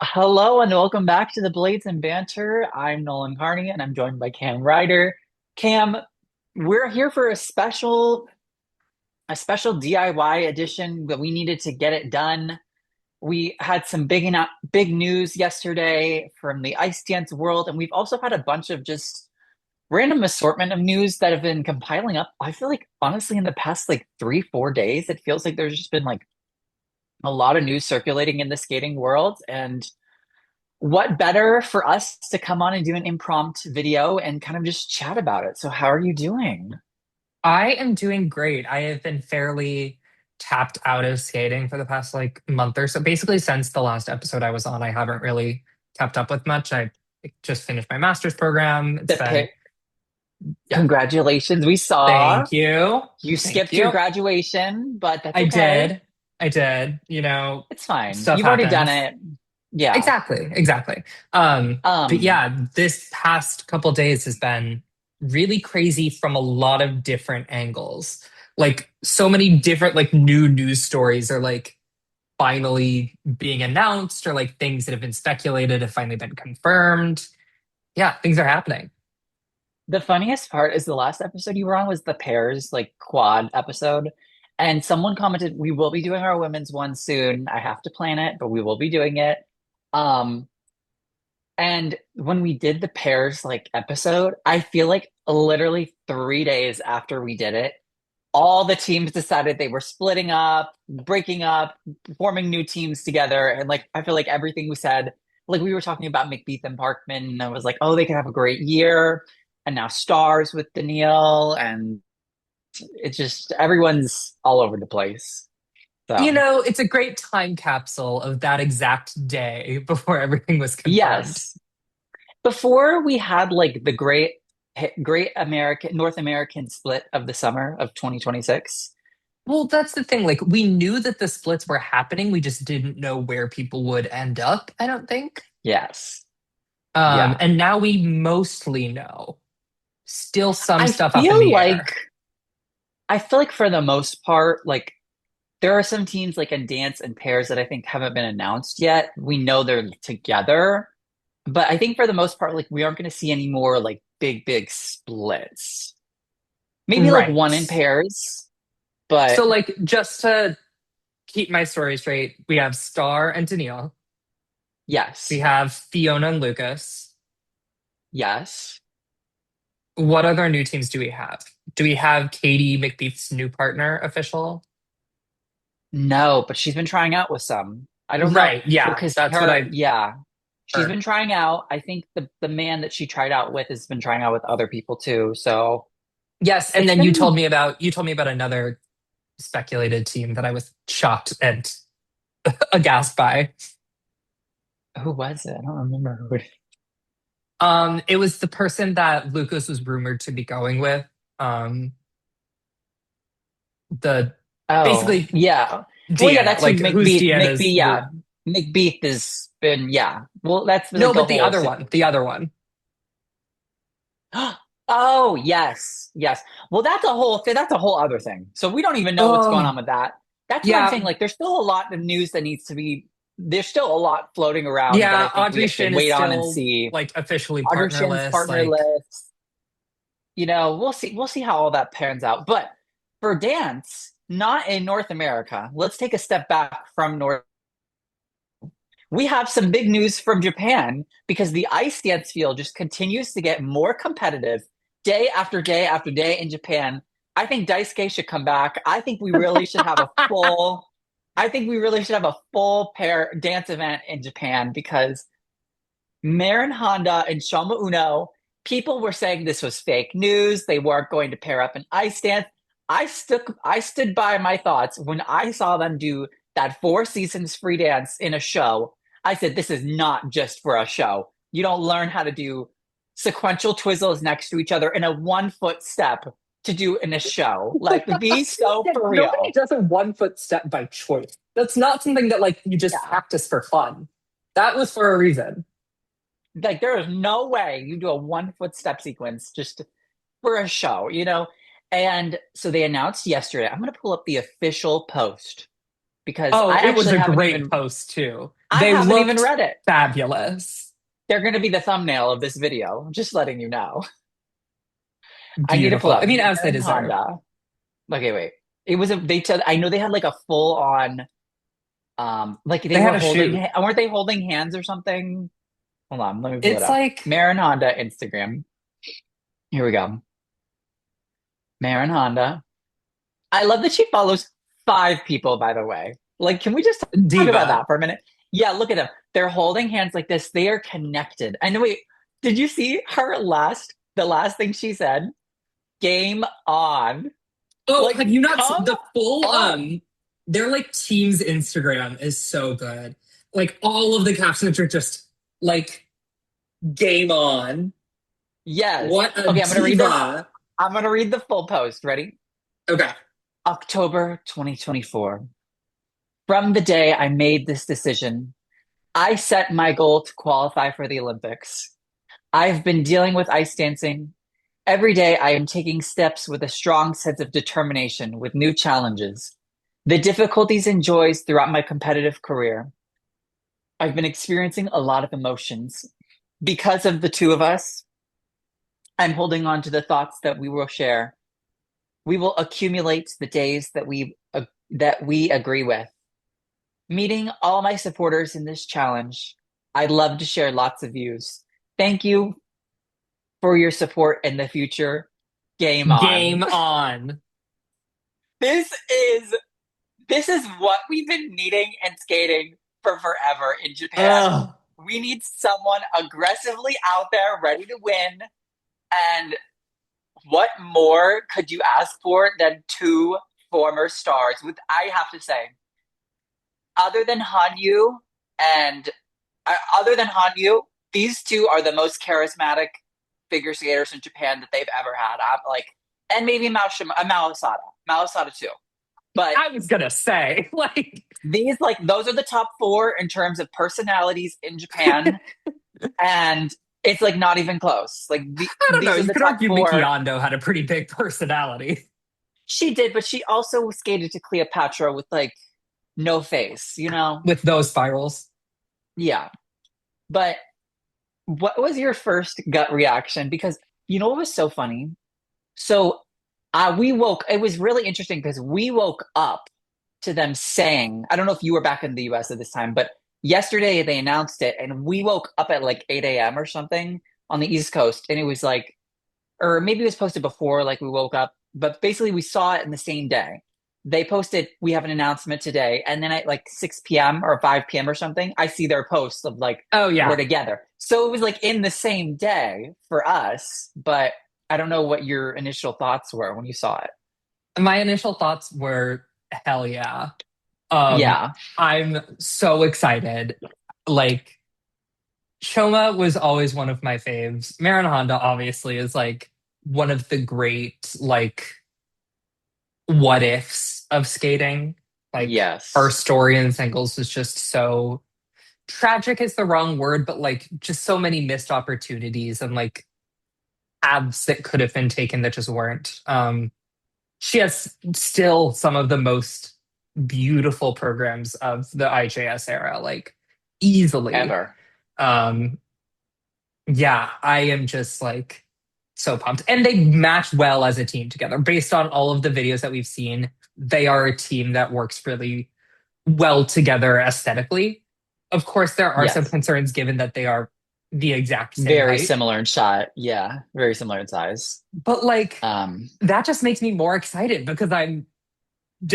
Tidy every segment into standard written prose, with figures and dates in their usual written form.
Hello and welcome back to the Blades and Banter. I'm Nolan Carney and I'm joined by Cam Ryder. Cam, we're here for a special DIY edition that we needed to get it done. We had some big news yesterday from the ice dance world, and we've also had a bunch of just random assortment of news that have been compiling up. I feel like honestly in the past like 3, 4 days, it feels like there's just been like a lot of news circulating in the skating world and what better for us to come on and do an impromptu video and kind of just chat about it? So, how are you doing? I am doing great. I have been fairly tapped out of skating for the past month or so. Basically, since the last episode I was on, I haven't really kept up with much. I just finished my master's program. It's The been, pic, yeah, congratulations. We saw thank you. you Thank skipped your you. graduation, but that's I okay. did. I did. It's fine. Stuff You've already done happens. it. Yeah. Exactly. But Um, yeah, this past couple days has been really crazy from a lot of different angles. Like so many different new news stories are finally being announced or things that have been speculated have finally been confirmed. Yeah, things are happening. the funniest part is the last episode you were on was the pairs like quad episode. And someone commented, we will be doing our women's one soon. I have to plan it, but we will be doing it. Um, And when we did the pairs like episode, I feel like literally 3 days after we did it, all the teams decided they were splitting up, breaking up, forming new teams together. And like I feel like everything we said, like we were talking about McBeath and Parkman, and I was like, oh, they could have a great year. And now stars with Danielle, and it's just everyone's all over the place. So It's a great time capsule of that exact day before everything was confirmed. yes. Before we had like the great American North American split of the summer of 2026. Well, that's the thing. Like, we knew that the splits were happening. We just didn't know where people would end up, I don't think. Yes. Yeah. And now we mostly know. Still some I stuff up in feel the air. like I feel like for the most part, like there are some teams like in dance and pairs that I think haven't been announced yet. We know they're together, but I think for the most part, like we aren't going to see any more like big splits. Maybe like one in Right. pairs, but So, just to keep my story straight, we have Star and Danielle. We yes, have Fiona and Lucas. yes. What other new teams do we have? Do we have Katie McBeath's new partner official? No, but she's been trying out with some. I don't know Right. Yeah. because That's what I yeah, she's heard. been trying out. I think the man that she tried out with has been trying out with other people too. So Yes. And it's then been you told me about another speculated team that I was shocked and aghast by. who was it? I don't remember who. It was the person that Lucas was rumored to be going with. Um, the Oh, basically yeah. Well, yeah, Deanna, that's who who's McBeat. Deanna's. McBeat, yeah, McBeat has been. Yeah. Well, that's No, like a but the whole other one, the situation. other one. Oh, yes, yes. Well, that's a whole thing. That's a whole other thing. So we don't even know what's going Oh, on with that. That's what I'm saying. yeah, Like, there's still a lot of news that needs to be. There's still a lot floating around that I yeah. think we Audrey have to Shin is wait on and still see. officially Audrey Shin's partnerless. partner list. We'll see. We'll see how all that pans out. But for dance, not in North America. Let's take a step back from North. We have some big news from Japan because the ice dance field just continues to get more competitive day after day after day in Japan. I think Daisuke should come back. I think we really should have a full pair dance event in Japan because Marin Honda and Shoma Uno, people were saying this was fake news. They weren't going to pair up in ice dance. I stood by my thoughts when I saw them do that Four Seasons free dance in a show. I said, this is not just for a show. You don't learn how to do sequential twizzles next to each other in a 1 foot step to do in a show. Like, be so Yeah, for nobody real. does a 1 foot step by choice. That's not something that you just Yeah. practice for fun. That was for a reason. Like, there is no way you do a 1 foot step sequence just for a show. And so they announced yesterday. I'm going to pull up the official post. because Oh, I it was actually a haven't great even post too. I They haven't even looked read it. fabulous. They're going to be the thumbnail of this video. I'm just letting you know. I need to pull Beautiful. I up mean, as they Marin deserve. Honda. Okay, wait. It was a they took I know they had like a full on like they They were had a holding shoot. weren't they holding hands or something? Hold on, let me pull it It's up. like, Marin Honda Instagram. Here we go. Marin Honda. I love that she follows 5 people, by the way. Like, can we just talk about diva. that for a minute? Yeah, look at them. They're holding hands like this. They are connected. And wait, did you see the last thing she said? Game on. Oh, Like, have you not come the full on. their like team's Instagram is so good. Like all of the captions are just like game on. Yes. What a Okay, I'm gonna read this. diva. I'm gonna read the full post. Ready? Okay. October 2024. From the day I made this decision, I set my goal to qualify for the Olympics. I've been dealing with ice dancing. Every day I am taking steps with a strong sense of determination with new challenges, the difficulties and joys throughout my competitive career. I've been experiencing a lot of emotions. Because of the two of us, I'm holding on to the thoughts that we will share. We will accumulate the days that we agree with. Meeting all my supporters in this challenge, I'd love to share lots of views. Thank you for your support in the future. Game on. Game on. This is this is what we've been needing and skating for forever in Japan. Ugh. We need someone aggressively out there ready to win. And what more could you ask for than 2 former stars? With I have to say, other than Hanyu and other than Hanyu, these two are the most charismatic figure skaters in Japan that they've ever had. I'm like, and maybe Mao Asada too. But I was gonna say, like, these like those are the top 4 in terms of personalities in Japan, and it's like not even close. Like I don't know. these are You the could top argue Miki 4. Ando had a pretty big personality She did, but she also skated to Cleopatra with like no face. with those spirals. Yeah. But what was your first gut reaction? Because you know what was so funny? So it was really interesting because we woke up to them saying, I don't know if you were back in the US at this time, but yesterday they announced it and we woke up at like 8 a.m. or something on the East Coast. And it was like, or maybe it was posted before, like we woke up, but basically we saw it in the same day. They posted, we have an announcement today. And then at like 6 p.m. or 5 p.m. or something, I see their posts of like, Oh we're yeah. together. So it was like in the same day for us, but I don't know what your initial thoughts were when you saw it. My initial thoughts were hell yeah. Um, Yeah. I'm so excited. Like Shoma was always one of my faves. Marin Honda obviously is like one of the great like what ifs of skating. Like her Yes. story in singles was just so tragic is the wrong word, but like just so many missed opportunities and like paths that could have been taken that just weren't. She has still some of the most beautiful programs of the IJS era, like easily. Ever. Um, yeah, I am just like so pumped. And they match well as a team together. Based on all of the videos that we've seen, they are a team that works really well together aesthetically. Of course, there are some Yes. concerns given that they are the exact same Very height. similar in shot. Yeah. Very similar in size. But like Um, that just makes me more excited because I'm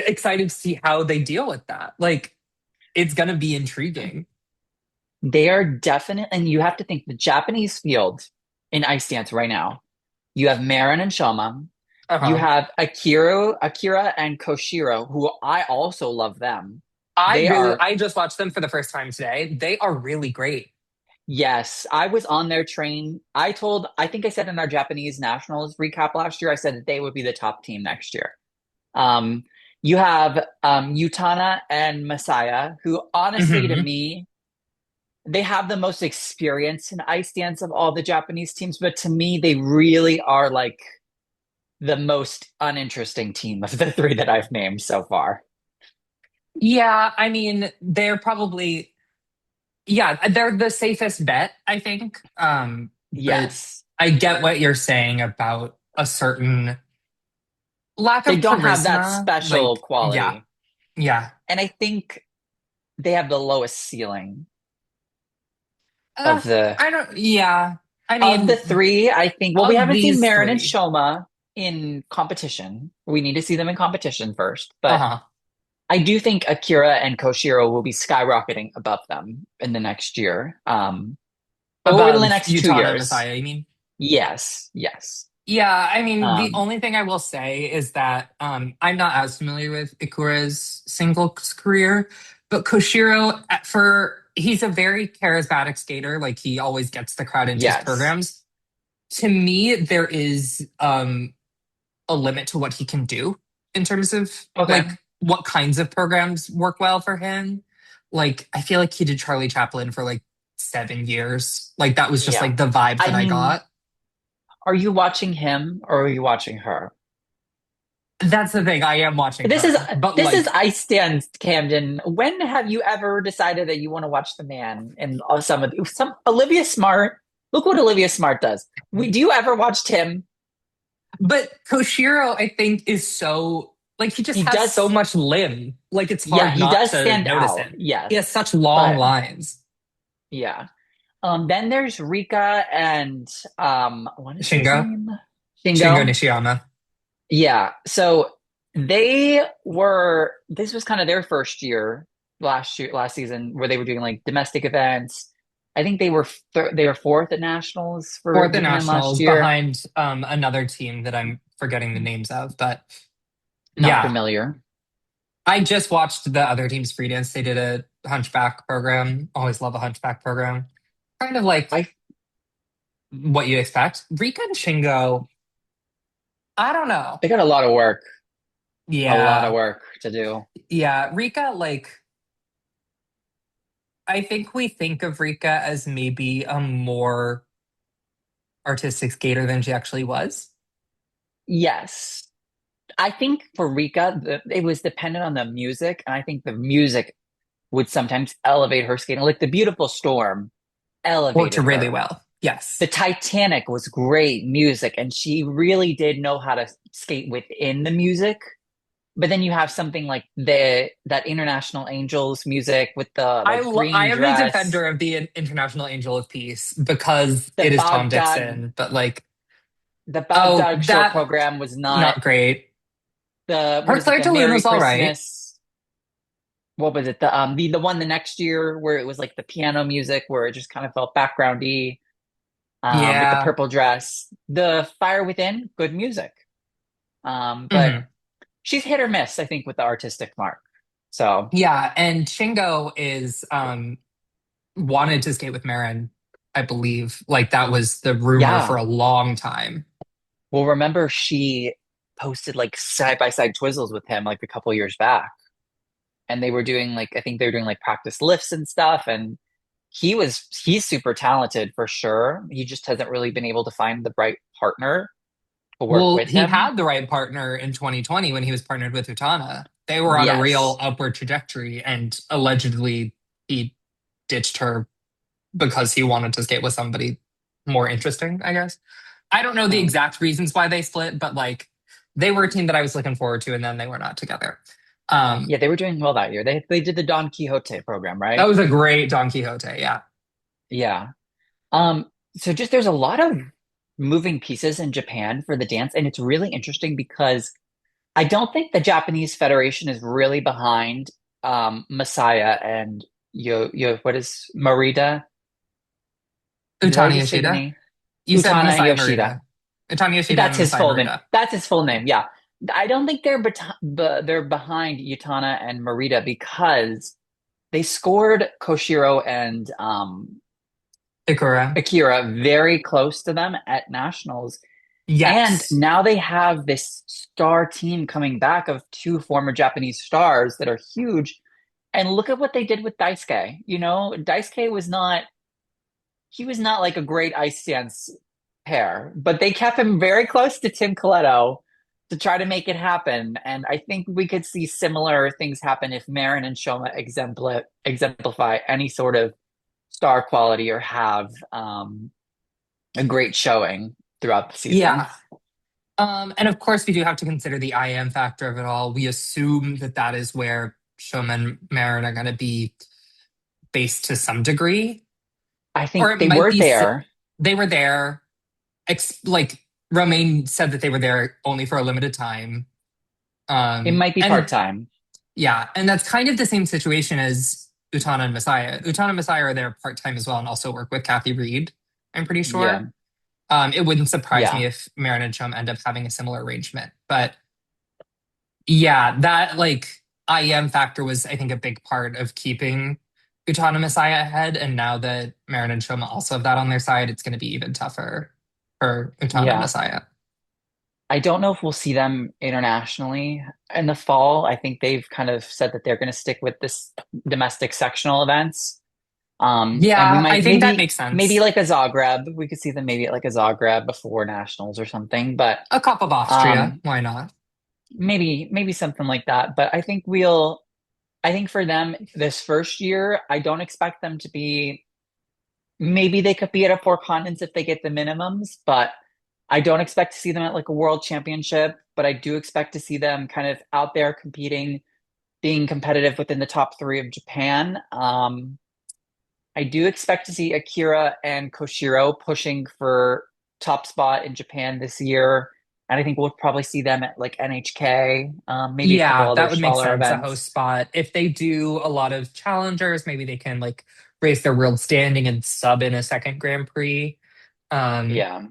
excited to see how they deal with that. Like it's gonna be intriguing. they are definite, and you have to think the Japanese field in ice dance right now. You have Marin and Shoma. You Uh-huh. have Akira and Koshiro, who I also love them. They are, I just watched them for the first time today. They are really great. yes, I was on their train. I think I said in our Japanese nationals recap last year, I said that they would be the top team next year. Um, you have Utana and Masaya, who honestly to Hmm. me, they have the most experience in ice dance of all the Japanese teams, but to me, they really are like the most uninteresting team of the 3 that I've named so far. Yeah, I mean, they're probably, yeah, they're the safest bet, I think. But Yes. I get what you're saying about a certain lack They of don't have that charisma. special Like, yeah, quality. yeah. And I think they have the lowest ceiling Uh, of the I don't, yeah. I of the mean, three. I think, well, we of haven't seen these Marin and three. Shoma in competition. We need to see them in competition first. But Uh-huh. I do think Akira and Koshiro will be skyrocketing above them in the next year. Or in the Above next two Utah and years. Messiah, you mean? Yes, yes. Yeah, I mean, the Um, only thing I will say is that I'm not as familiar with Ikura's singles career, but Koshiro, he's a very charismatic skater. Like he always gets the crowd into his yes. programs. To me, there is a limit to what he can do in terms of Okay. like what kinds of programs work well for him. Like I feel like he did Charlie Chaplin for like 7 years. Like that was just Yeah. like the vibe I that I mean, got. are you watching him or are you watching her? That's the thing. I am watching This is her, but this is like, Ice Stands, Camden. When have you ever decided that you want to watch the man and some Olivia Smart? Look what Olivia Smart does. Do you ever watch Tim? but Koshiro, I think, is so like he just He has so does, much limb. Like it's yeah, hard he not does to stand notice out, him. He has yes. such long But lines. yeah. Then there's Rika and what is his Shingo, name? Shingo Shingo. Nishiyama. Yeah. So this was kind of their first year last season where they were doing like domestic events. I think they were fourth at nationals for Fourth at Japan last nationals year. behind another team that I'm forgetting the names of. But Not yeah, familiar. I just watched the other team's free dance. They did a hunchback program. Always love a hunchback program. Kind of like I what you expect. Rika and Shingo, I don't know. They got a lot of Yeah. work to do. Yeah. Rika, like, I think we think of Rika as maybe a more artistic skater than she actually was. Yes. I think for Rika, it was dependent on the music, and I think the music would sometimes elevate her skating. Like the Beautiful Storm Worked elevated really her. well. The Yes. Titanic was great music, and she really did know how to skate within the music. But then you have something like the that International Angels music with the like I green am a dress, defender of the International Angel of Peace because the it is Tom Baghdad Dixon, but like, the oh, Baghdad short that program was not not great. the what Her is it, Claire the de Lune Merry was all right. Christmas. What was it? The one the next year where it was like the piano music where it just kind of felt backgroundy, with the Yeah. purple dress. The Fire Within, good music. But Hmm. she's hit or miss, I think, with the artistic mark. So Yeah, and Shingo is wanted to skate with Marin, I believe. Like that was the rumor for yeah. a long time. Well, remember she posted like side by side twizzles with him like a couple years back. And they were doing like I think they were doing like practice lifts and stuff. And he's super talented for sure. He just hasn't really been able to find the right partner to work Well, with he him. had the right partner in 2020 when he was partnered with Utana. They were on a real Yes. upward trajectory, and allegedly he ditched her because he wanted to skate with somebody more interesting, I guess. I don't know the Um, exact reasons why they split, but like they were a team that I was looking forward to, and then they were not together. yeah, they were doing well that year. They did the Don Quixote program, That right? was a great Don Quixote, yeah. Yeah. Um, so just there's a lot of moving pieces in Japan for the dance, and it's really interesting because I don't think the Japanese Federation is really behind Messiah and what is Marita? Did I Utani just say the Yoshida. name? You said Utana and Masai Yoshida. Marita. Utani Yoshida That's and his Masai full name. Marita. That's his full name. Yeah. I don't think they're behind Utana and Marita because they scored Koshiro and Ikura. Akira very close to them at nationals. And Yes. now they have this star team coming back of two former Japanese stars that are huge. And look at what they did with Daisuke. Daisuke was not like a great ice dance pair, but they kept him very close to Tim Coletto to try to make it happen. And I think we could see similar things happen if Marin and Shoma exemplify any sort of star quality or have a great showing throughout the season. Yeah. And of course, we do have to consider the IM factor of it all. We assume that that is where Shoma and Marin are going to be based to some degree, I or think it they might were be there. they were there. Like Romain said that they were there only for a limited time. It might be part And time. yeah, and that's kind of the same situation as Utana and Messiah. Utana and Messiah are there part time as well and also work with Kathy Reed, I'm pretty Yeah. sure. It wouldn't surprise me Yeah. if Marin and Chum end up having a similar arrangement. But yeah, that like IEM factor was, I think, a big part of keeping Utana Messiah ahead. And now that Marin and Chum also have that on their side, it's going to be even tougher for Utana Yeah. Messiah. I don't know if we'll see them internationally in the fall. I think they've kind of said that they're going to stick with this domestic sectional events. And we Yeah, I might think that maybe makes maybe sense. like a Zagreb. We could see them maybe at like a Zagreb before nationals or something. But A cup of Austria, um, why not? maybe something like that. But I think for them this first year, I don't expect them to be. Maybe they could be at a four continents if they get the minimums, but I don't expect to see them at like a world championship. But I do expect to see them kind of out there competing, being competitive within the top three of Japan. I do expect to see Akira and Koshiro pushing for top spot in Japan this year. And I think we'll probably see them at like NHK, maybe a couple Yeah, other that would make smaller sense. A host events. spot. If they do a lot of challengers, maybe they can like raise their world standing and sub in a second Grand Prix. Um, Yeah.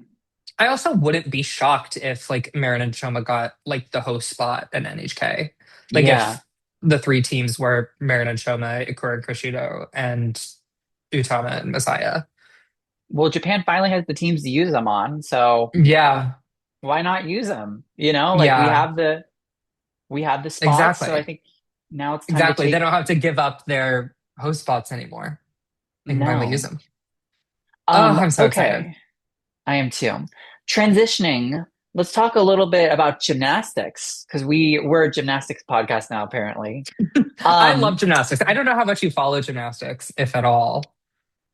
I also wouldn't be shocked if like Marin and Choma got like the host spot in NHK. Like Yeah. if the three teams were Marin and Choma, Ikura and Kushida, and Utama and Messiah. Well, Japan finally has the teams to use them on, so Yeah, why not use them? You know, like yeah, we have the spots, so I exactly. think now it's time to Exactly. They take don't have to give up their host spots anymore. They can finally use no. them. Oh, I'm so excited. Okay. I am too. Transitioning, let's talk a little bit about gymnastics because we're a gymnastics podcast now, apparently. I love Um, gymnastics. I don't know how much you follow gymnastics, if at all.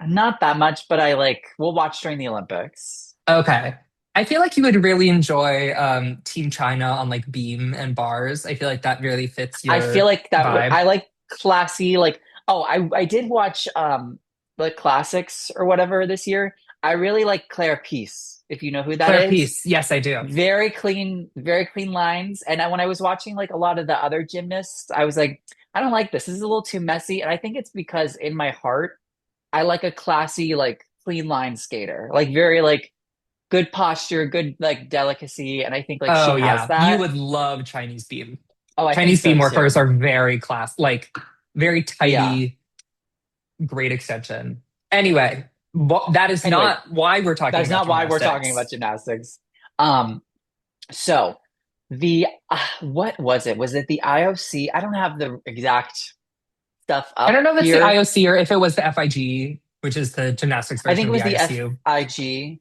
Not that much, but I like we'll watch during the Olympics. Okay. I feel like you would really enjoy Team China on like beam and bars. I feel like that really fits I feel your like that would vibe. I like classy like oh I did watch the classics or whatever this year. I really like Claire Peace, if you know who that Claire is. Peace. Yes, I do. Very clean lines. And when I was watching like a lot of the other gymnasts, I was like, I don't like this. This is a little too messy. And I think it's because in my heart, I like a classy, like clean line skater, like very like good posture, good like delicacy. And I think like she Oh has yeah. You that. would love Chinese beam. Oh, I think Chinese so beam workers too. are very like very Yeah. tidy, great extension. Anyway, that is Anyway, not why we're talking that's about not why we're talking about gymnastics. gymnastics. Um, so the what was it? Was it the IOC? I don't have the exact stuff I up don't know if it's the here. IOC or if it was the FIG, which is the gymnastics I version think it of the was the ISU. FIG.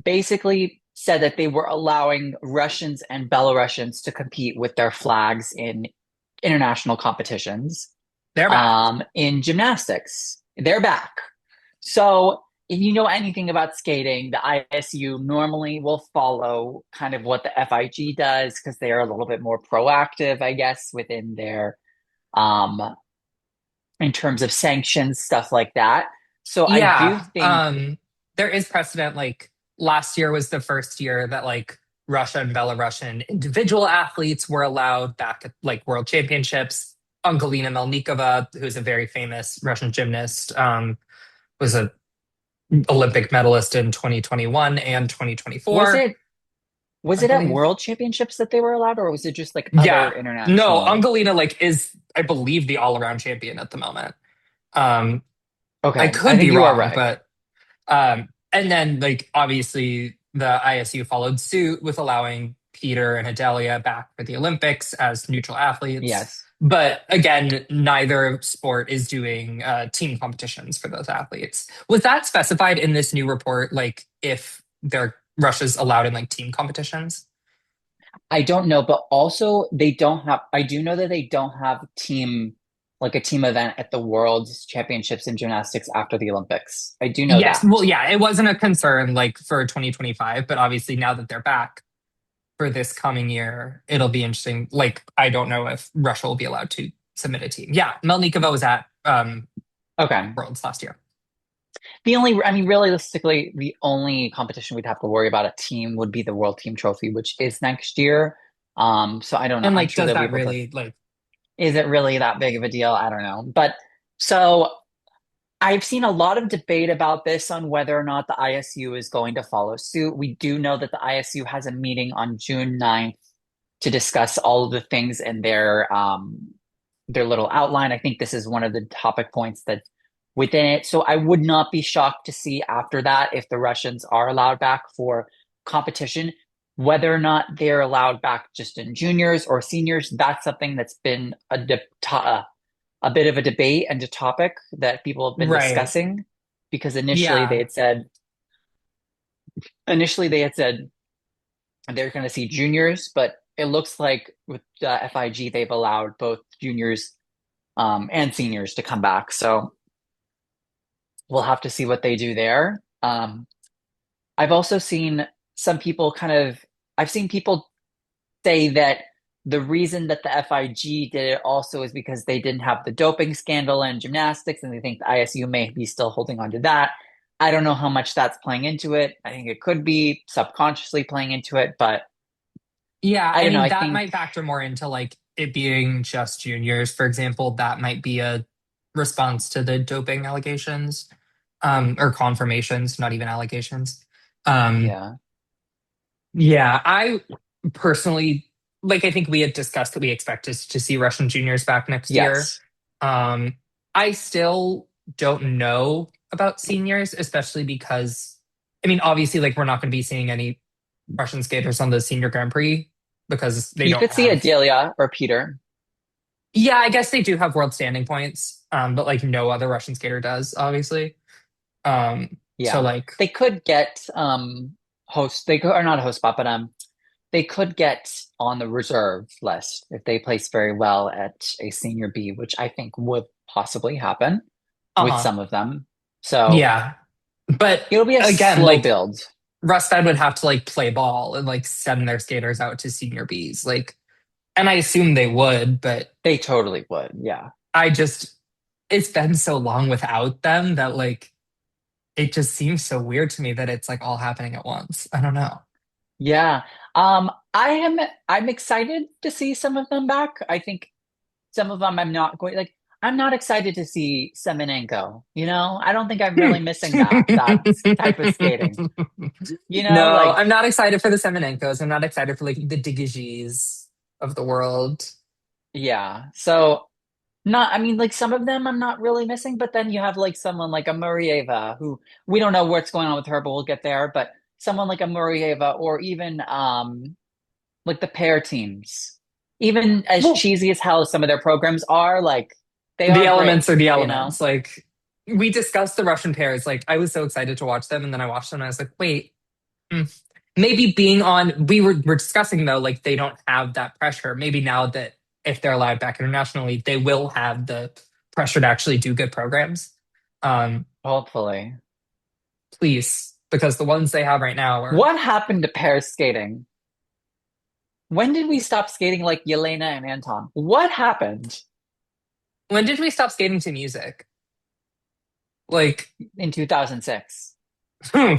Basically said that they were allowing Russians and Belarusians to compete with their flags in international competitions They're back. in gymnastics. They're back. So, if you know anything about skating, the ISU normally will follow kind of what the FIG does because they are a little bit more proactive, I guess, within their um, in terms of sanctions, stuff like that. So I do Yeah. think There is precedent. Like last year was the first year that like Russia and Belarusian individual athletes were allowed back at like world championships. Angelina Melnikova, who's a very famous Russian gymnast, was a Olympic medalist in 2021 and was 2024, it was I it at believe. World Championships that they were allowed, or was it just like other Yeah. No, international? Angelina like is I believe the all-around champion at the moment. Um, I Okay, I could think be you are wrong, right. but and then like obviously the ISU followed suit with allowing Peter and Adelia back for the Olympics as neutral athletes. Yes. But again, neither sport is doing team competitions for those athletes. Was that specified in this new report? Like if they're Russia's allowed in like team competitions? I don't know, but also they don't have, I do know that they don't have like a team event at the World Championships in gymnastics after the Olympics. I do know Yes, that. well, yeah, it wasn't a concern like for 2025, but obviously now that they're back for this coming year, it'll be interesting. Like, I don't know if Russia will be allowed to submit a team. Yeah, Melnikova was at Okay. Worlds last year. I mean, realistically, the only competition we'd have to worry about a team would be the World Team Trophy, which is next year. So I don't know. And I'm like, sure does they'll be that able to. really like, Is it really that big of a deal? I don't know. But so I've seen a lot of debate about this on whether or not the ISU is going to follow suit. We do know that the ISU has a meeting on June 9th to discuss all of the things in their little outline. I think this is one of the topic points that within it. So I would not be shocked to see after that if the Russians are allowed back for competition, whether or not they're allowed back just in juniors or seniors. That's something that's been a bit of a debate and a topic that people have been right? discussing because Yeah, initially they had said they're going to see juniors, but it looks like with FIG they've allowed both juniors and seniors to come back. So we'll have to see what they do there. I've also seen some people I've seen people say that the reason that the FIG did it also is because they didn't have the doping scandal in gymnastics, and they think the ISU may be still holding on to that. I don't know how much that's playing into it. I think it could be subconsciously playing into it, but yeah. I I don't know. mean, I that think, might factor more into like it being just juniors, for example. That might be a response to the doping allegations, or confirmations, not even allegations. Um, yeah, Yeah, I personally like I think we had discussed that we expected to see Russian juniors back next year. yes. Um, I still don't know about seniors, especially because I mean, obviously, like we're not going to be seeing any Russian skaters on the senior Grand Prix because they You don't could see have. Adelia or Peter. Yeah, I guess they do have world standing points, but like no other Russian skater does, obviously. So Yeah, like, they could get host. They could or not a host spot, but they could get on the reserve list if they place very well at a senior B, which I think would possibly happen with uh-huh, some of them. So yeah, but it'll be a again, slow like build. Rustad would have to like play ball and like send their skaters out to senior Bs. Like, and I assume they would, but They totally would. Yeah. I just, it's been so long without them that like, it just seems so weird to me that it's like all happening at once. I don't know. Yeah. I'm excited to see some of them back. I think some of them I'm not excited to see Semenenko. I don't think I'm really missing that type of skating. No, Like I'm not excited for the Semenenkos. I'm not excited for like the Digigis of the world. yeah. So not I mean like some of them I'm not really missing, but then you have like someone like a Murieva who we don't know what's going on with her, but we'll get there. But someone like a Murieva or even like the pair teams. Even as Well, cheesy as hell as some of their programs are, like they the are great, elements are the you know? elements. Like we discussed the Russian pairs. Like I was so excited to watch them, and then I watched them, and I was like, wait, hmm. Maybe being on. We're discussing though, like they don't have that pressure. Maybe now that if they're allowed back internationally, they will have the pressure to actually do good programs. Um, Hopefully. please, because the ones they have right now are. What happened to pair skating? When did we stop skating like Yelena and Anton? What happened When did we stop skating to music? Like, in 2006? oh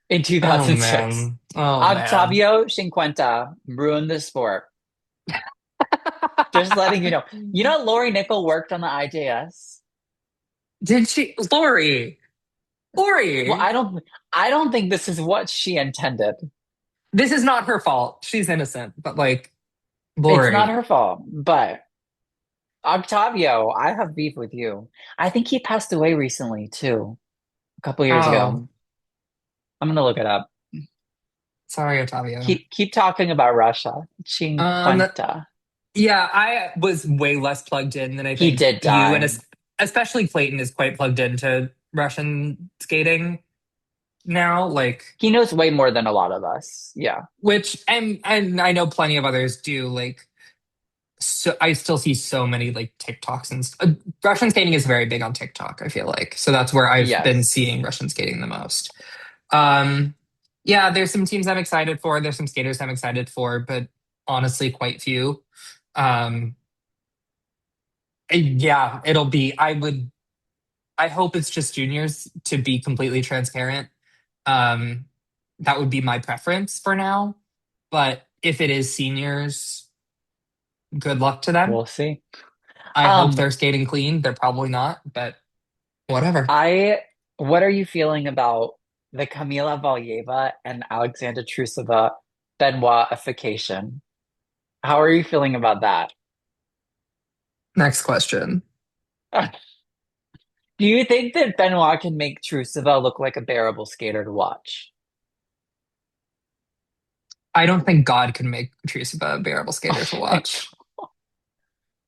In 2006. man, oh man. Octavio Cinquenta ruined the sport. Just letting you know. You know, Lori Nickel worked on the IJS. Did she, Lori? Well, Lori, I don't think this is what she intended. this is not her fault. She's innocent, but like, It's not Lori. her fault, but Octavio, I have beef with you. I think he passed away recently too, a couple years Oh, ago. I'm gonna look it up. sorry, Otavio. Keep talking about Russia. Um, Cinquenta. yeah, I was way less plugged in than I He think did you and die. especially Clayton is quite plugged into Russian skating. now, like He knows way more than a lot of us. Yeah. which and I know plenty of others do. Like so I still see so many like TikToks and Russian skating is very big on TikTok, I feel like. So that's where I've been Yes. seeing Russian skating the most. Um yeah, there's some teams I'm excited for, there's some skaters I'm excited for, but honestly quite few. Um yeah, it'll be I hope it's just juniors to be completely transparent. Um that would be my preference for now. But if it is seniors, good luck to them. We'll see. I hope Um, they're skating clean. They're probably not, but whatever. I what are you feeling about the Kamila Valieva and Alexandra Trusova Benoitification? How are you feeling about that? Next question. Do you think that Benoit can make Trusova look like a bearable skater to watch? I don't think God can make Teresa a bearable Oh skater to my, watch.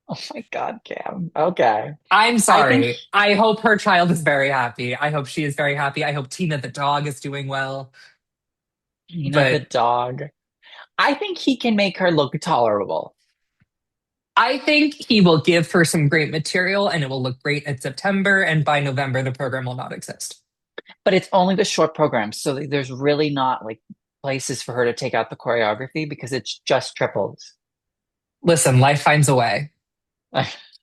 oh my God, Cam. Okay. I'm I think sorry. I hope her child is very happy. I hope she is very happy. I hope Tina the dog is doing well. The But dog. I think he can make her look tolerable, I think he will give her some great material and it will look great in September. And by November, the program will not exist. but it's only the short program, so there's really not like places for her to take out the choreography because it's just triples. Listen, life finds a way.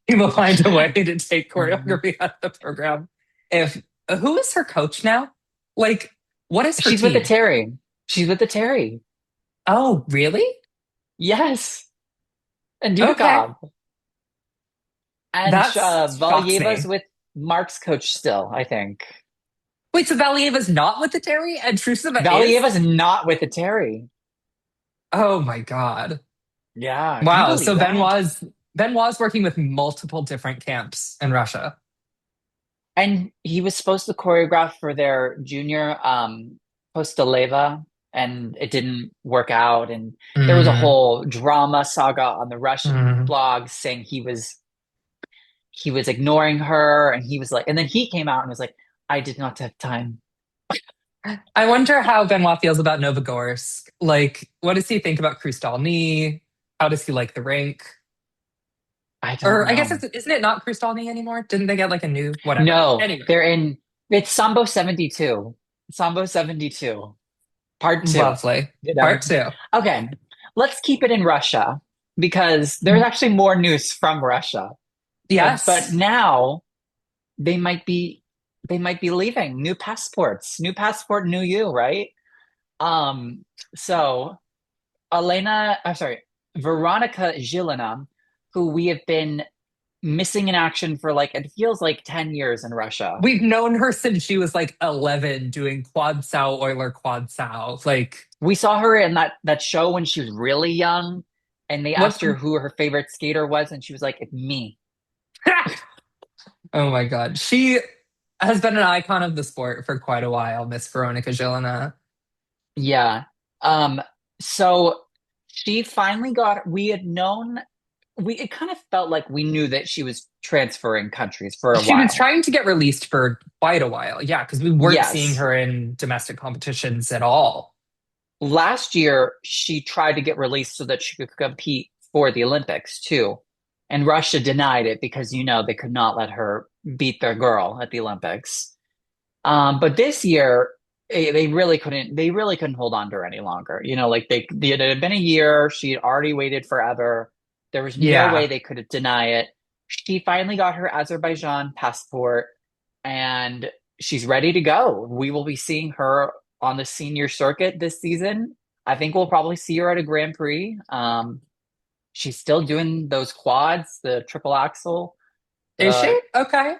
He will find a way to take choreography out of the program. If who is her coach now? Like, what is her She's with the team? Terry. She's with the Terry. Oh, really? Yes. And Okay. Dudikov. And That shocks Valieva's me. with Mark's coach still, I think. Wait, so Valieva's not with the Terry and Trusova is? Valieva's not with the Terry. Oh my God. Yeah. Can you Wow. believe So that? Benoit's working with multiple different camps in Russia. And he was supposed to choreograph for their junior Postoleva, and it didn't work out. And there was a Mm, whole drama saga on the Russian mm. blog saying he was ignoring her, and he was like, and then he came out and was like, I did not have time. I wonder how Benoit feels about Novogorsk. Like, what does he think about Krustalny? How does he like the rink? I don't Or I guess know. isn't it not Krustalny anymore? Didn't they get like a new whatever? No, Anyway, they're in it's Sambo 72. Sambo 72, part two. lovely. You know? Part two. Okay, let's keep it in Russia because there's actually more news from Russia. But Yes. now they might be they might be leaving. New passports, new passport, new you, right? Um, so Veronica Zhilina, who we have been missing in action for like it feels like 10 years in Russia. We've known her since she was like 11 doing quad sow Euler quad sow. Like, We saw her in that show when she was really young, and they what? asked her who her favorite skater was, and she was like, "It's me." Oh my God. She has been an icon of the sport for quite a while, Miss Veronica Gilina. Yeah. Um, so she finally got, we had known, it kind of felt like we knew that she was transferring countries for a She was while. trying to get released for quite a while. Yeah, because we weren't seeing Yes. her in domestic competitions at all. Last year, she tried to get released so that she could compete for the Olympics too. And Russia denied it because, they could not let her beat their girl at the Olympics. But this year, they really couldn't hold on to her any longer. Like it had been a year. She had already waited forever. There was no way Yeah. they could deny it. She finally got her Azerbaijan passport and she's ready to go. We will be seeing her on the senior circuit this season. I think we'll probably see her at a Grand Prix. She's still doing those quads, the triple axel. Is she? The Okay.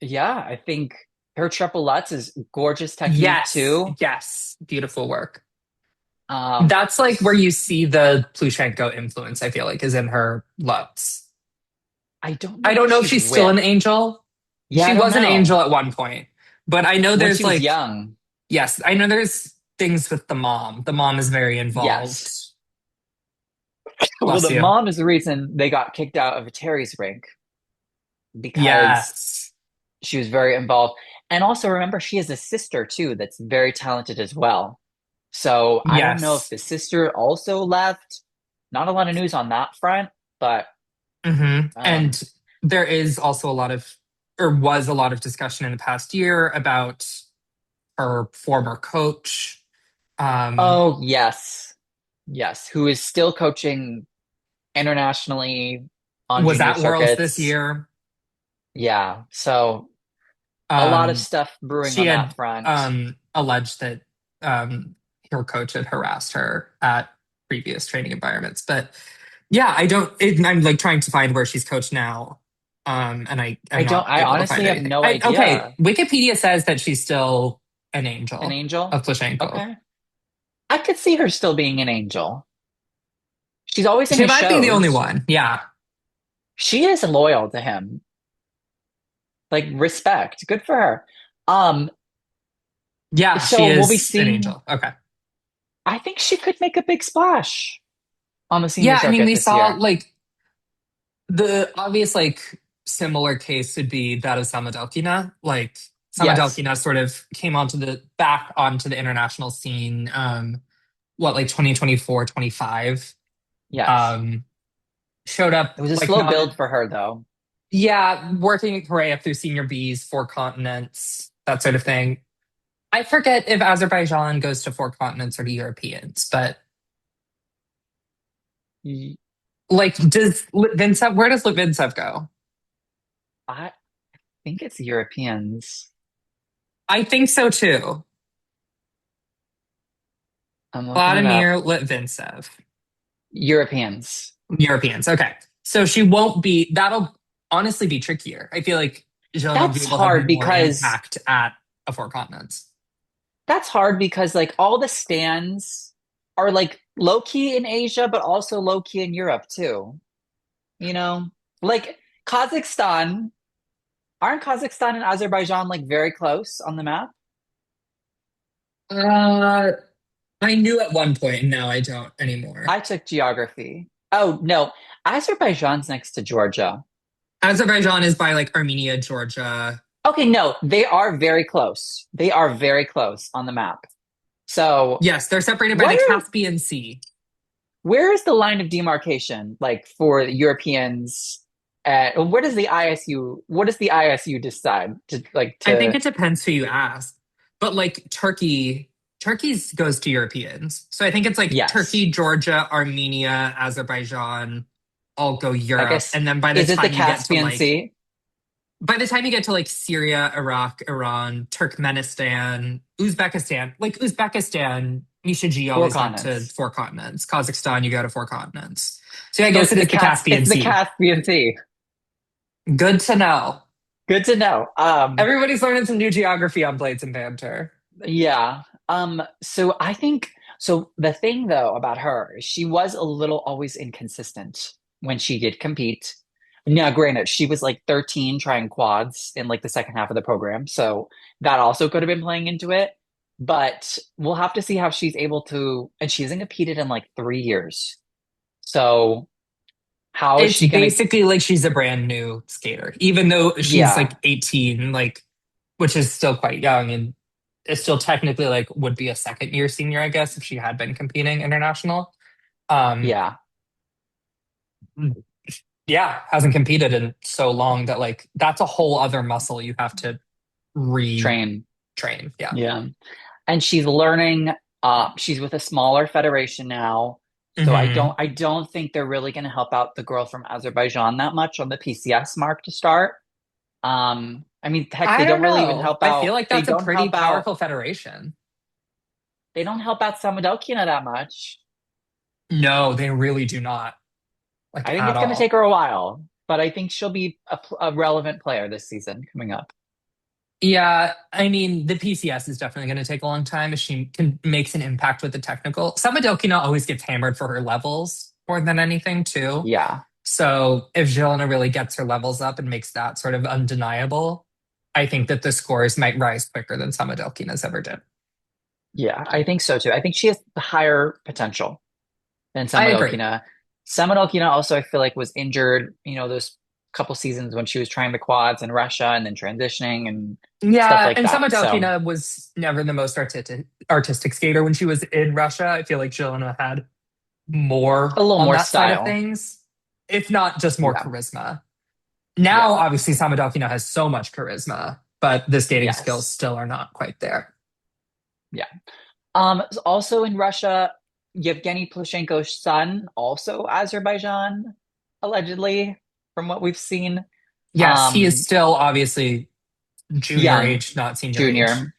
yeah, I think her triple Lutz is gorgeous technique Yes. too. Yes. Beautiful work. Um, That's like where you see the Plushenko influence, I feel like, is in her looks. I don't know I who don't know if she's she's still with. an angel. Yeah, She I don't was an know. angel at one point, but I know When there's she was like, young, yes, I know there's things with the mom. The mom is very involved. yes. Well, Bless the you. mom is the reason they got kicked out of a Terry's rink because Yes. she was very involved. And also remember, she has a sister too that's very talented as well. So I don't know if Yes. the sister also left. Not a lot of news on that front, but And um, there is also a lot of, or was a lot of discussion in the past year about her former coach. Um, oh yes, yes, who is still coaching internationally on was junior at Worlds this circuits. year. Yeah, so a lot of Um, stuff brewing she on that had front. alleged that her coach had harassed her at previous training environments. But yeah, I'm like trying to find where she's coached now. And I'm not I able to find honestly have anything. no Okay, idea. Wikipedia says that she's still an An angel angel? of Plushenko. Okay. I could see her still being an angel. She's always in She his might be the only shows. one. Yeah. She is loyal to him. Like respect. Good for her. Um, Yeah, she so we'll be is an seeing, angel. Okay. I think she could make a big splash on the senior Yeah, I mean, circuit we this saw year. like the obvious like similar case would be that of Samadelkina. Like Yes. Samadelkina sort of came onto the back onto the international scene what like 2024, 25. Yes. Um showed up It was a like slow not build for her though. yeah, working her way up through senior Bs, four continents, that sort of thing. I forget if Azerbaijan goes to four continents or to Europeans, but Y- like does Litvinsev where does Litvinsev go? I think it's Europeans. I think so too. I'm looking it up. Vladimir Litvinsev. Europeans. Europeans. Okay. So she won't be, that'll honestly be trickier. I feel like That's Zhelina will have hard more because impact at a four continents. like all the stands are like low key in Asia, but also low key in Europe too. You know, like Kazakhstan, aren't Kazakhstan and Azerbaijan like very close on the map? Uh, I knew at one point, and now I don't anymore. I took geography. Oh no, Azerbaijan's next to Georgia. Azerbaijan is by like Armenia, Georgia. Okay, no, they are very close. They are very close on the map. So, Yes, they're separated by what the are Caspian Sea. where is the line of demarcation like for the Europeans? Where does the ISU? What does the ISU decide to like I think to? it depends who you ask. But like Turkey's goes to Europeans. So I think it's like Yes, Turkey, Georgia, Armenia, Azerbaijan all go I Europe. guess And then is it the Caspian Sea? by the time you get to like Syria, Iraq, Iran, Turkmenistan, Uzbekistan, like Uzbekistan, Mishiji Four always went to continents. four continents. Kazakhstan, you go to four continents. So yeah, I So guess it is the Caspian it's the Sea. Caspian Sea. Good to know. Good to know. Everybody's learning some new geography on Blades and Banter. Yeah. So I think so the thing though about her, is she was a little always inconsistent when she did compete. Now, granted, she was like 13 trying quads in like the second half of the program, so that also could have been playing into it. But we'll have to see how she's able to, and she hasn't competed in like 3 years. So how is It's she gonna, basically like she's a brand new skater, even though she's like yeah, 18, like which is still quite young and is still technically like would be a second year senior, I guess, if she had been competing international. Um, yeah, yeah, hasn't competed in so long that like that's a whole other muscle you have to retrain. train. Yeah. Yeah. And she's learning. She's with a smaller federation now, so Hmm. I don't think they're really going to help out the girl from Azerbaijan that much on the PCS mark to start. I mean, heck, I they don't don't really even know. help I feel out. like that's a pretty powerful federation. They don't help out Samadokina that much. No, they really do not, like I think at it's going to take all. her a while, but I think she'll be a relevant player this season coming up. Yeah, I mean, the PCS is definitely going to take a long time if she can makes an impact with the technical. Samadokina always gets hammered for her levels more than anything, too. Yeah, So if Jelena really gets her levels up and makes that sort of undeniable, I think that the scores might rise quicker than Samadokina's ever did. yeah, I think so too. I think she has the higher potential than I agree. Samadokina. Samadokina also, I feel like, was injured, those couple seasons when she was trying the quads in Russia and then transitioning and stuff Yeah, like and that. So Samadokina was never the most artistic skater when she was in Russia. I feel like Jelena had a more little on more that side of style. things, if not just more Yeah. charisma. Yeah. Now, obviously, Samadokina has so much charisma, but the skating skills Yes. still are not quite there. Yeah. Also in Russia, Yevgeny Plushenko's son, also Azerbaijan, allegedly, from what we've seen. Yes, he is Um, still obviously junior Young, age, not senior age. junior.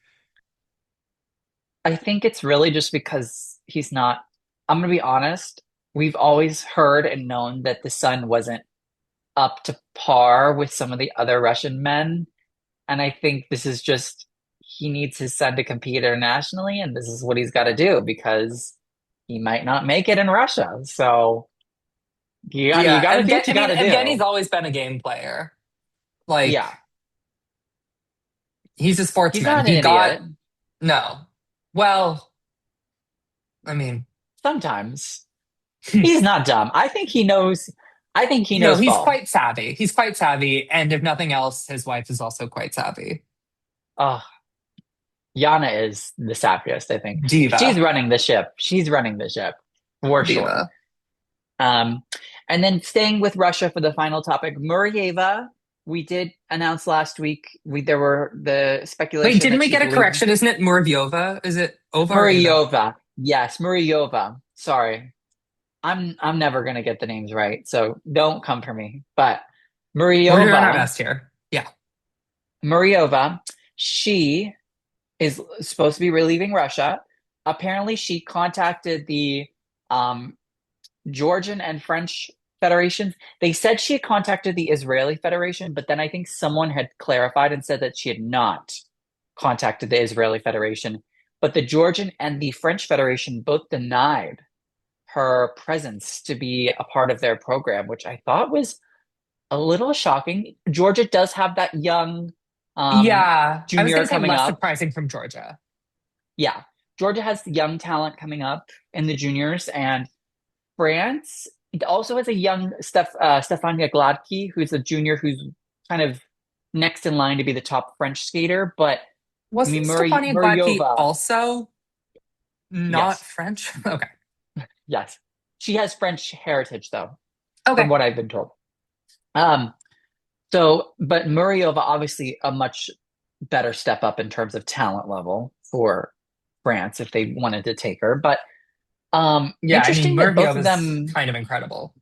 I think it's really just because he's not, I'm gonna be honest, we've always heard and known that the son wasn't up to par with some of the other Russian men. And I think this is just he needs his son to compete internationally, and this is what he's got to do because he might not make it in Russia. So you Yeah, got to do what I you got mean, to Evgeny's do. always been a game player. Like, Yeah, he's a he's sportsman. not an He got, idiot. no. Well, I mean, Sometimes he's not dumb. I think he knows. I think he no, knows he's ball. quite savvy. He's quite savvy. And if nothing else, his wife is also quite savvy. Oh, Yana is the savviest. I think she's Diva. running the ship. She's running the ship for sure. Diva. Um, and then staying with Russia for the final topic, Murrieva, we did announce last week there were the Wait, speculation didn't that we get she's a leaving. correction? Isn't it Muravyova? Is it Ova or Ava? Murrieva. Yes, Murrieva. Sorry. I'm never gonna get the names right, so don't come for me. But We're doing our Murrieva, best here. Yeah. Murrieva, she is supposed to be relieving Russia. Apparently, she contacted the um Georgian and French federations. They said she had contacted the Israeli Federation, but then I think someone had clarified and said that she had not contacted the Israeli Federation. But the Georgian and the French Federation both denied her presence to be a part of their program, which I thought was a little shocking. Georgia does have that young Yeah. I was going junior to say coming less up. surprising from Georgia. Yeah, Georgia has young talent coming up in the juniors, and France also has a young Stefania Gladkey, who's a junior who's kind of next in line to be the top French skater. But I Wasn't mean, Stefania Gladkey Murriova, also not yes, French? Okay. yes, she has French heritage though, from Okay. what I've been told. Um, but Murriova obviously a much better step up in terms of talent level for France if they wanted to take her. But Yeah, I mean, Muravyova is them kind of incredible.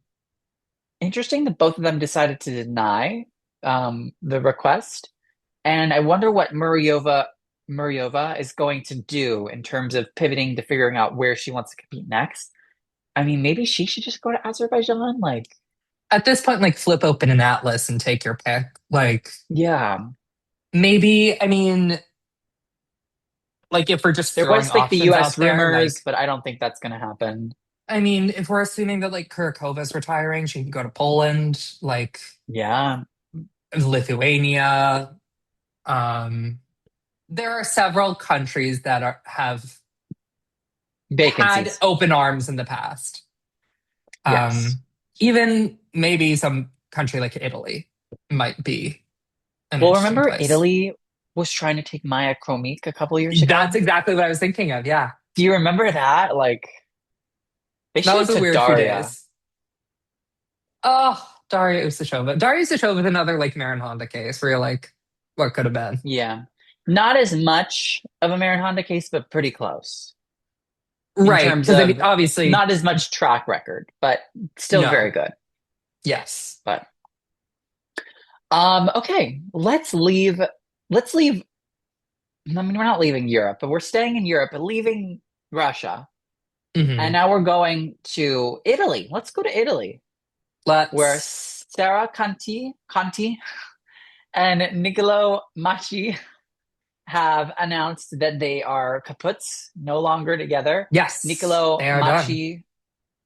interesting that both of them decided to deny the request. And I wonder what Murriova is going to do in terms of pivoting to figuring out where she wants to compete next. I mean, maybe she should just go to Azerbaijan. Like, At this point, like flip open an atlas and take your pick. Like yeah, maybe, I mean, like if we're just there throwing was like the options US out there, like rumors, but I don't think that's going to happen. I mean, if we're assuming that like Kurakova's retiring, she can go to Poland, like Yeah, Lithuania. Um, there are several countries that have had vacancies. open arms in the past. Yes. Um, even maybe some country like Italy might be an Well, interesting remember place. Italy was trying to take Maya Kromik a couple years That's ago? exactly what I was thinking of. Yeah. Do you remember that? Like, they That should have was a took weird few Daria. days. Oh, Daria Usachova. Daria Usachova is another like Marin Honda case where you're like, what could have been? Yeah. Not as much of a Marin Honda case, but pretty close in Right. terms Because I mean, of obviously, not as much track record, but still very no. good. Yes. But okay, let's leave I mean we're not leaving Europe, but we're staying in Europe, but leaving Russia. And Hmm. now we're going to Italy. Let's go to Italy, where Let's. Sara Conti and Niccolo Macii have announced that they are kaputs, no longer together. Yes, Niccolo they are done. Macii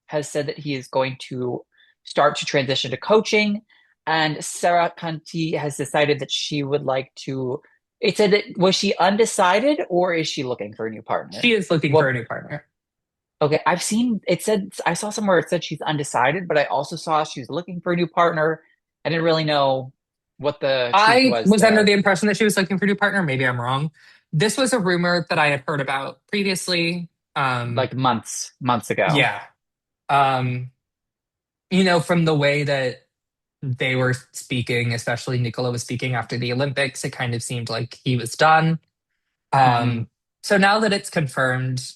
has said that he is going to start to transition to coaching, and Sara Conti has decided that she would like to. It said that was she undecided or is she looking for a new partner? She is looking for What? a new partner. Okay, I've seen it said I saw somewhere it said she's undecided, but I also saw she was looking for a new partner, I didn't really know what the truth I was was under the there, impression that she was looking for a new partner. Maybe I'm wrong. This was a rumor that I had heard about previously. like months ago. Yeah. Um, from the way that they were speaking, especially Niccolo was speaking after the Olympics, it kind of seemed like he was done. Hmm. Um, so now that it's confirmed,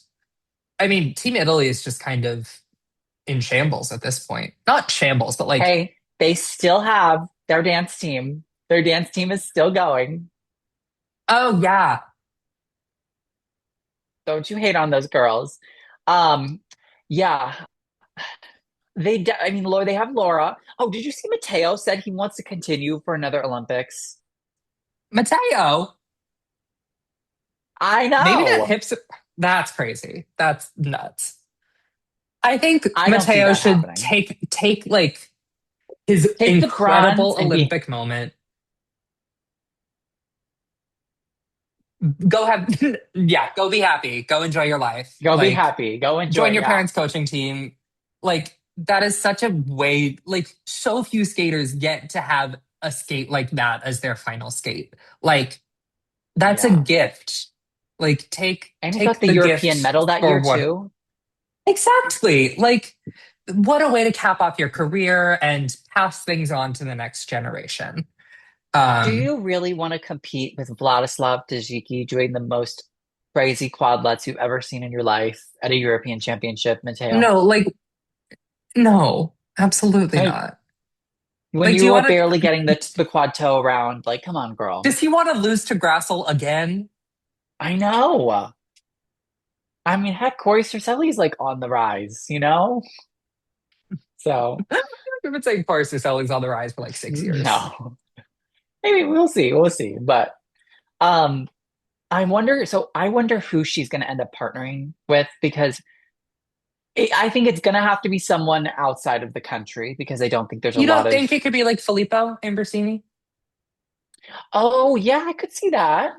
I mean, Team Italy is just kind of in shambles at this point. Not shambles, but like, Hey, they still have their dance team. Their dance team is still going. oh yeah, Don't you hate on those girls? Um, yeah, I mean, Laura, they have Laura. Oh, did you see Matteo said he wants to continue for another Olympics? Matteo. I Maybe that know. hips. That's crazy. That's nuts. I think I don't see Matteo that should happening. take like his Take the bronze incredible and be Olympic moment. Go have yeah, go be happy. Go enjoy your life. go be Like happy. Go enjoy. join your Yeah. parents' coaching team. Like that is such a way, like so few skaters get to have a skate like that as their final skate. Like that's a Yeah. gift. Like And he got take the the European gift medal that for year what too. exactly. Like what a way to cap off your career and pass things on to the next generation. Do Um you really want to compete with Vladislav Taziki doing the most crazy quadlets you've ever seen in your life at a European Championship, Mateo? no, like no, absolutely Like not. when Like do you you were want barely to getting the quad toe around, like, come on, girl. does he want to lose to Grassel again? I know. I mean, heck, Corey Cercelli's like on the rise, you know? So, We've been saying Forrester Selling's on the rise for like 6 years. no. Maybe we'll see. We'll see. But um I wonder who she's going to end up partnering with because I think it's going to have to be someone outside of the country because I don't think there's a You lot don't of. think it could be like Filippo Ambersini? Oh, yeah, I could see that.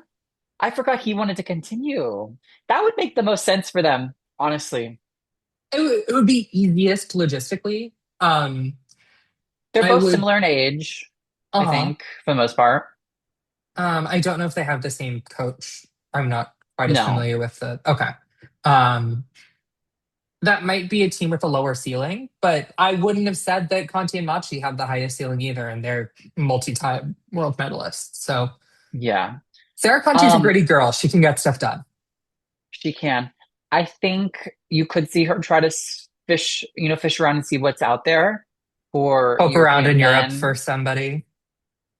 I forgot he wanted to continue. That would make the most sense for them, honestly. It would be easiest logistically. They're I both would, similar in age, I uh-huh. think, for the most part. I don't know if they have the same coach. I'm not quite as No. familiar with the, okay. Um, that might be a team with a lower ceiling, but I wouldn't have said that Conti and Macii have the highest ceiling either, and they're multi-time world medalists. So Yeah. Sarah Conti's a Um, gritty girl. She can get stuff done. she can. I think you could see her try to fish around and see what's out there for Poke around in European Europe for men. somebody.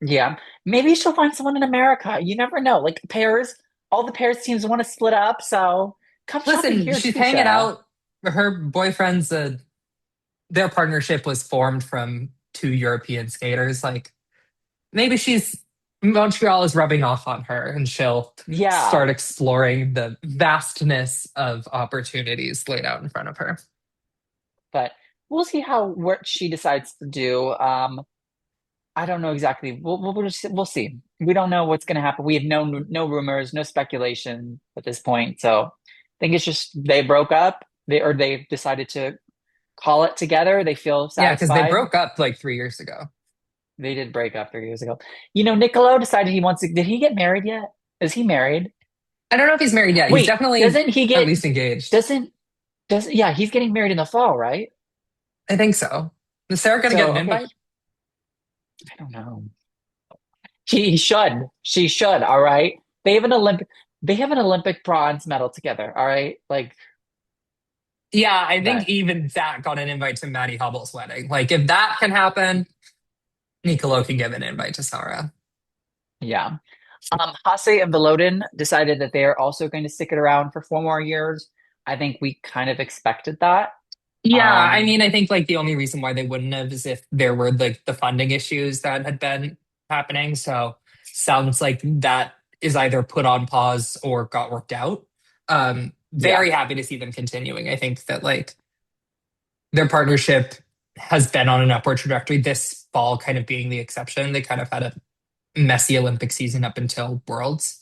Yeah. Maybe she'll find someone in America. You never know. Like pairs, all the pairs teams want to split up, so come shopping Listen, here she's too, hanging Sarah. out. Her boyfriend's their partnership was formed from two European skaters. Like maybe she's Montreal is rubbing off on her, and she'll Yeah. start exploring the vastness of opportunities laid out in front of her. But we'll see how what she decides to do. I don't know exactly. We'll see. We don't know what's going to happen. We have no rumors, no speculation at this point. So I think it's just they broke up. They decided to call it together. They feel Yeah, because they satisfied. broke up like 3 years ago. They did break up 3 years ago. Niccolo decided he wants to. Did he get married yet? Is he married? I don't know if he's married yet. He's Wait, definitely doesn't he at get? least engaged. Doesn't doesn't? Yeah, he's getting married in the fall, right? I think so. Is Sarah going to get So an okay, invite? I don't know. She should. She should. All right. They have an Olympic. They have an Olympic bronze medal together. All right. Like, Yeah, I think but even Zach got an invite to Maddie Hubble's wedding. Like, if that can happen, Niccolo can give an invite to Sara. yeah. Hasse and Volodin decided that they are also going to stick it around for 4 more years. I think we kind of expected that. Yeah, I Um, mean, I think like the only reason why they wouldn't have is if there were like the funding issues that had been happening. So sounds like that is either put on pause or got worked out. yeah, Very happy to see them continuing. I think that like their partnership has been on an upward trajectory. This fall kind of being the exception. They kind of had a messy Olympic season up until Worlds.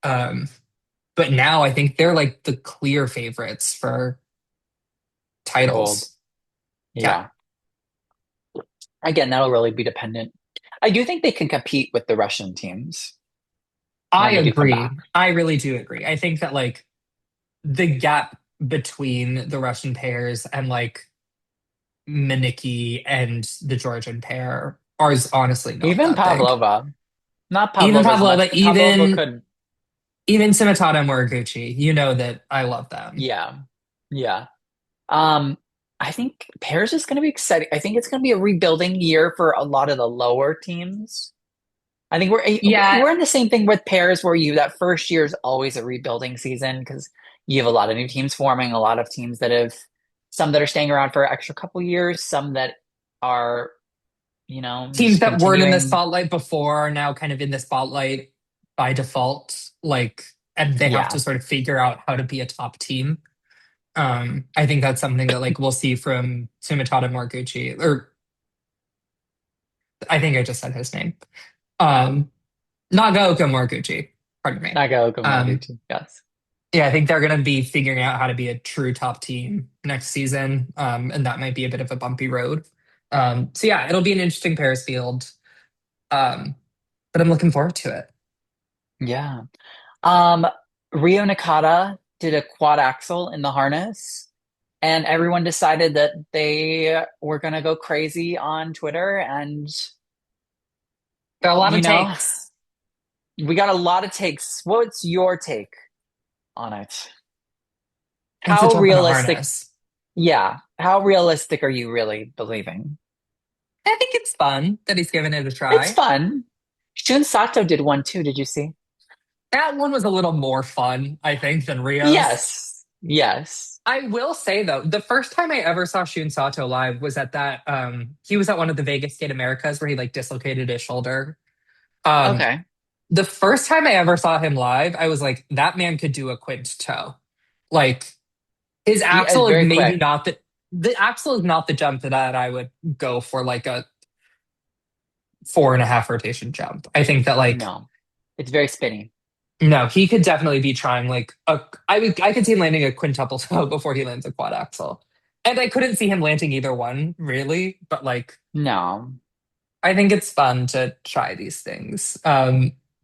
Um, but now I think they're like the clear favorites for gold. titles. Yeah. Yeah. Again, that'll really be dependent I do think they can compete with the Russian teams I when they do come back. agree. I really do agree. I think that like the gap between the Russian pairs and like Maniki and the Georgian pair are is honestly not Even that big. Pavlova, not Even Pavlova as much, Pavlova, but Pavlova could, even Simatata and Moriguchi, you know that I love them. yeah, yeah. Um, I think pairs is going to be exciting. I think it's going to be a rebuilding year for a lot of the lower teams. I think Yeah, we're in the same thing with pairs where you that first year is always a rebuilding season because you have a lot of new teams forming, a lot of teams that have some that are staying around for an extra couple years, some that are, teams just that weren't in the continuing. spotlight before are now kind of in the spotlight by default, like, and they have to Yeah, sort of figure out how to be a top team. I think that's something that like we'll see from Sumitada Moriguchi, or I think I just said his name. Um, Nagaoka Moriguchi, pardon me. Nagaoka Um, Moriguchi. Yes. yeah, I think they're going to be figuring out how to be a true top team next season, and that might be a bit of a bumpy road. So yeah, it'll be an interesting Paris field, um, but I'm looking forward to it. Yeah. Um, Rio Nakata did a quad axel in the harness, and everyone decided that they were gonna go crazy on Twitter, and Got a lot of you know, takes. we got a lot of takes. What's your take on it? It's a How jump in a realistic? harness. Yeah, how realistic are you really believing? I think it's fun that he's given it a It's try. fun. Shun Sato did one too. Did you see? That one was a little more fun, I think, than Rio's. Yes. Yes. I will say though, the first time I ever saw Shun Sato live was at that he was at one of the Vegas Skate Americas where he like dislocated his shoulder. Um Okay. the first time I ever saw him live, I was like, that man could do a quint toe. Like his Yeah, it's axle is very maybe quick. not the axle is not the jump that I would go for like a 4.5 rotation jump. I think that like No, it's very spinny. no, he could definitely be trying like a. I could see him landing a quintuple toe before he lands a quad axle, and I couldn't see him landing either one really. But like, No. I think it's fun to try these things.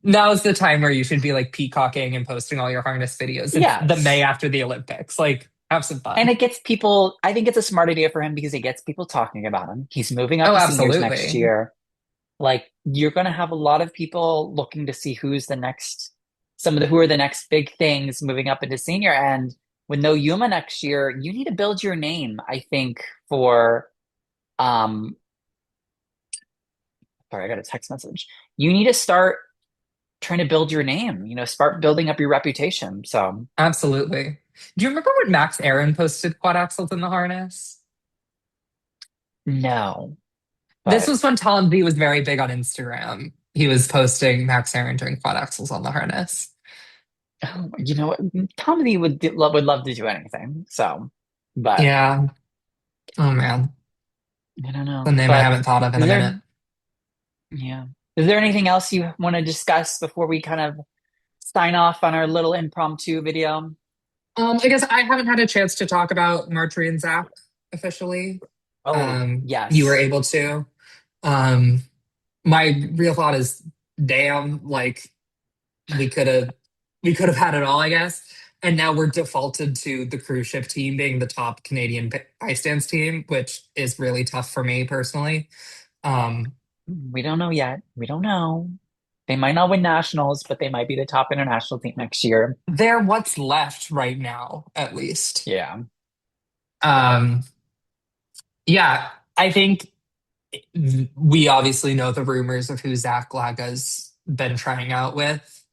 Now's the time where you should be like peacocking and posting all your harness videos. It's the May Yes. after the Olympics. Like, have some And fun. it gets people, I think it's a smart idea for him because it gets people talking about him. He's moving up Oh, to seniors next absolutely. year. Like, you're going to have a lot of people looking to see who's the next, some of the, who are the next big things moving up into senior. And with no Yuma next year, you need to build your name, I think, for, um, sorry, I got a text message. You need to start trying to build your name, start building up your reputation. So, Absolutely. Do you remember when Max Aaron posted quad axles in the harness? no, This but was when Tom V was very big on Instagram. He was posting Max Aaron doing quad axles on the harness. you know what? Comedy would love to do anything. So, but Yeah. Oh man. I don't The know. name I But haven't thought of in is a minute. there, yeah, is there anything else you want to discuss before we kind of sign off on our little impromptu video? I guess I haven't had a chance to talk about Marjorie and Zach officially. Oh, You were yes. able to. Um, my real thought is, damn, like we could have we could have had it all, I guess. And now we're defaulted to the cruise ship team being the top Canadian ice dance team, which is really tough for me personally. Um, We don't know yet. We don't know. They might not win nationals, but they might be the top international team next year. they're what's left right now, at least. Yeah. Um, yeah, I think we obviously know the rumors of who Zach Laga's been trying out with.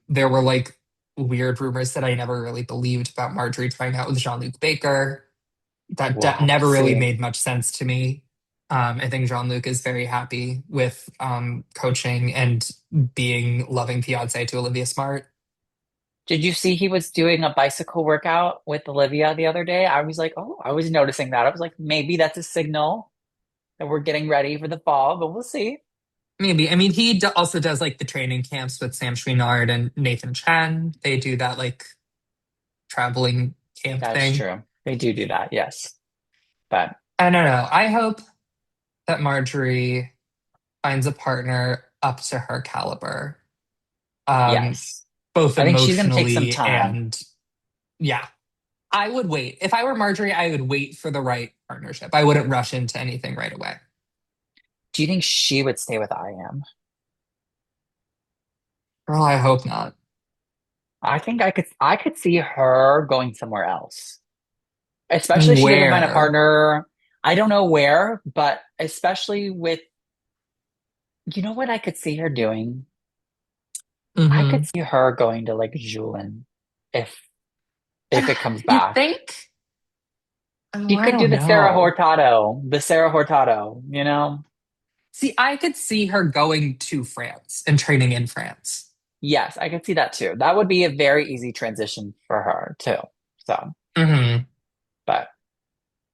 There were like weird rumors that I never really believed about Marjorie trying out with Jean-Luc Baker. That We'll have to never really see. made much sense to me. I think Jean-Luc is very happy with coaching and being loving fiance to Olivia Smart. Did you see he was doing a bicycle workout with Olivia the other day? I was like, oh, I was noticing that. I was like, maybe that's a signal that we're getting ready for the fall, but we'll see. Maybe. I mean, he also does like the training camps with Sam Chouinard and Nathan Chen. They do that like traveling camp That's thing. true. They do that, yes. But I don't know. I hope that Marjorie finds a partner up to her caliber, um, Yes. both I think she's going to take some emotionally time. and yeah. I would wait. If I were Marjorie, I would wait for the right partnership. I wouldn't rush into anything right away. Do you think she would stay with I am? Girl, I hope not. I think I could see her going somewhere else. Especially if she doesn't find a Where? partner. I don't know where, but especially with, you know what I could see her doing? I could Hmm. see her going to like Julin if it comes You back. think? Oh, She I could do don't know. The Sarah Hurtado, you know? See, I could see her going to France and training in France. Yes, I could see that too. That would be a very easy transition for her too. So, Hmm. but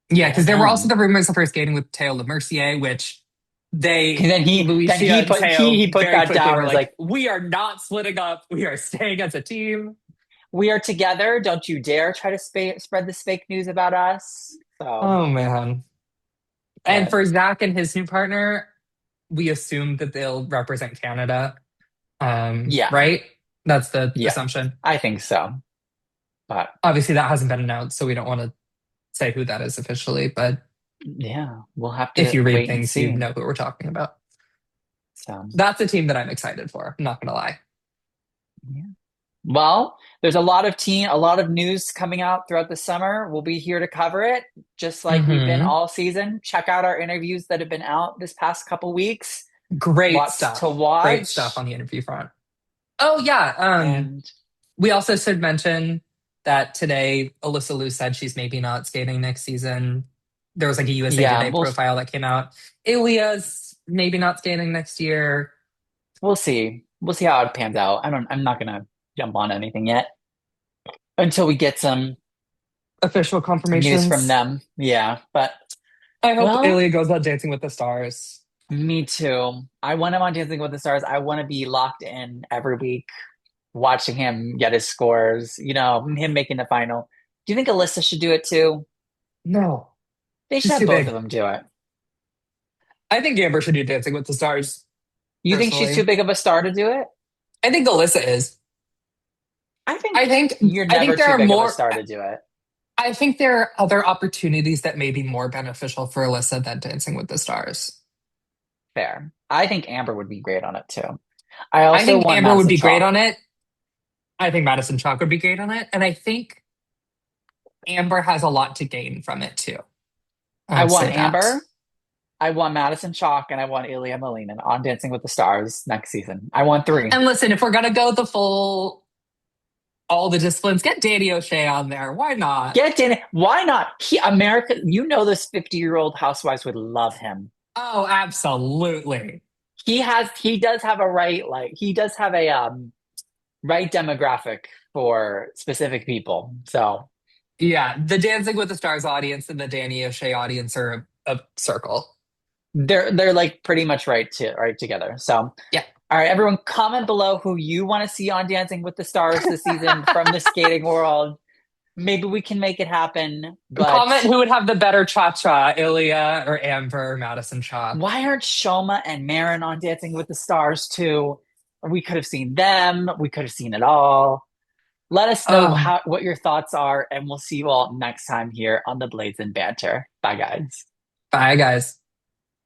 Yeah, I because don't there were also know. the rumors of her skating with Théo Le Mercier, which And then then Lucia he and put Teo he put very that quickly down were as like, like, we are not splitting up. We are staying as a team. we are together. Don't you dare try to spread this fake news about us. So, Oh, man. And but for Zach and his new partner, we assume that they'll represent Canada. yeah, Right? That's the yeah, assumption. I think so. But Obviously, that hasn't been announced, so we don't want to say who that is officially. But yeah, we'll have if to you read wait and things, you see. know who we're talking about. So, That's a team that I'm excited for. I'm not going to lie. yeah. Well, there's a lot of news coming out throughout the summer. We'll be here to cover it, just like we've been Hmm. all season. Check out our interviews that have been out this past couple weeks. Great Lots to stuff. Great stuff watch. on the interview front. Oh, yeah. And We also should mention that today Alyssa Liu said she's maybe not skating next season. There was like a USA yeah, Today profile that came out. Ilia's maybe not skating next year. we'll see. We'll see how it pans out. I'm not gonna jump on anything yet until we get some Official news from confirmations. them. Yeah, but I hope well, Ilia goes out Dancing with the Stars. me too. I want him on Dancing with the Stars. I want to be locked in every week watching him get his scores, him making the final. Do you think Alyssa should do it too? No, They should she's have too both of big. them do it. I think Amber should do Dancing with the Stars, You think she's too personally. big of a star to do it? I think Alyssa is. I think I think you're I never think there too are big of a more star to do it. I think there are other opportunities that may be more beneficial for Alyssa than Dancing with the Stars. Fair. I think Amber would be great on it too. I I also think want Amber would Madison be great Chalk. on it. I think Madison Chalk would be great on it. And I think Amber has a lot to gain from it too. I I'll want say that. Amber. I want Madison Chalk, and I want Ilya Malinin on Dancing with the Stars next season. I want three. And listen, if we're gonna go the full all the disciplines, get Danny O'Shea on there. Why not? Get in. Why not? America, this 50-year-old housewives would love him. Oh, absolutely. He does have a right, like he does have a right demographic for specific people. So Yeah, the Dancing with the Stars audience and the Danny O'Shea audience are a circle. they're like pretty much right together. So Yeah. all right, everyone, comment below who you want to see on Dancing with the Stars this season from the skating world. Maybe we can make it happen, but Comment who would have the better cha-cha, Ilya or Amber or Madison Chalk. why aren't Shoma and Marin on Dancing with the Stars too? We could have seen them. We could have seen it all. Let us know Oh, what your thoughts are, and we'll see you all next time here on the Blades and Banter. Bye, guys. bye guys.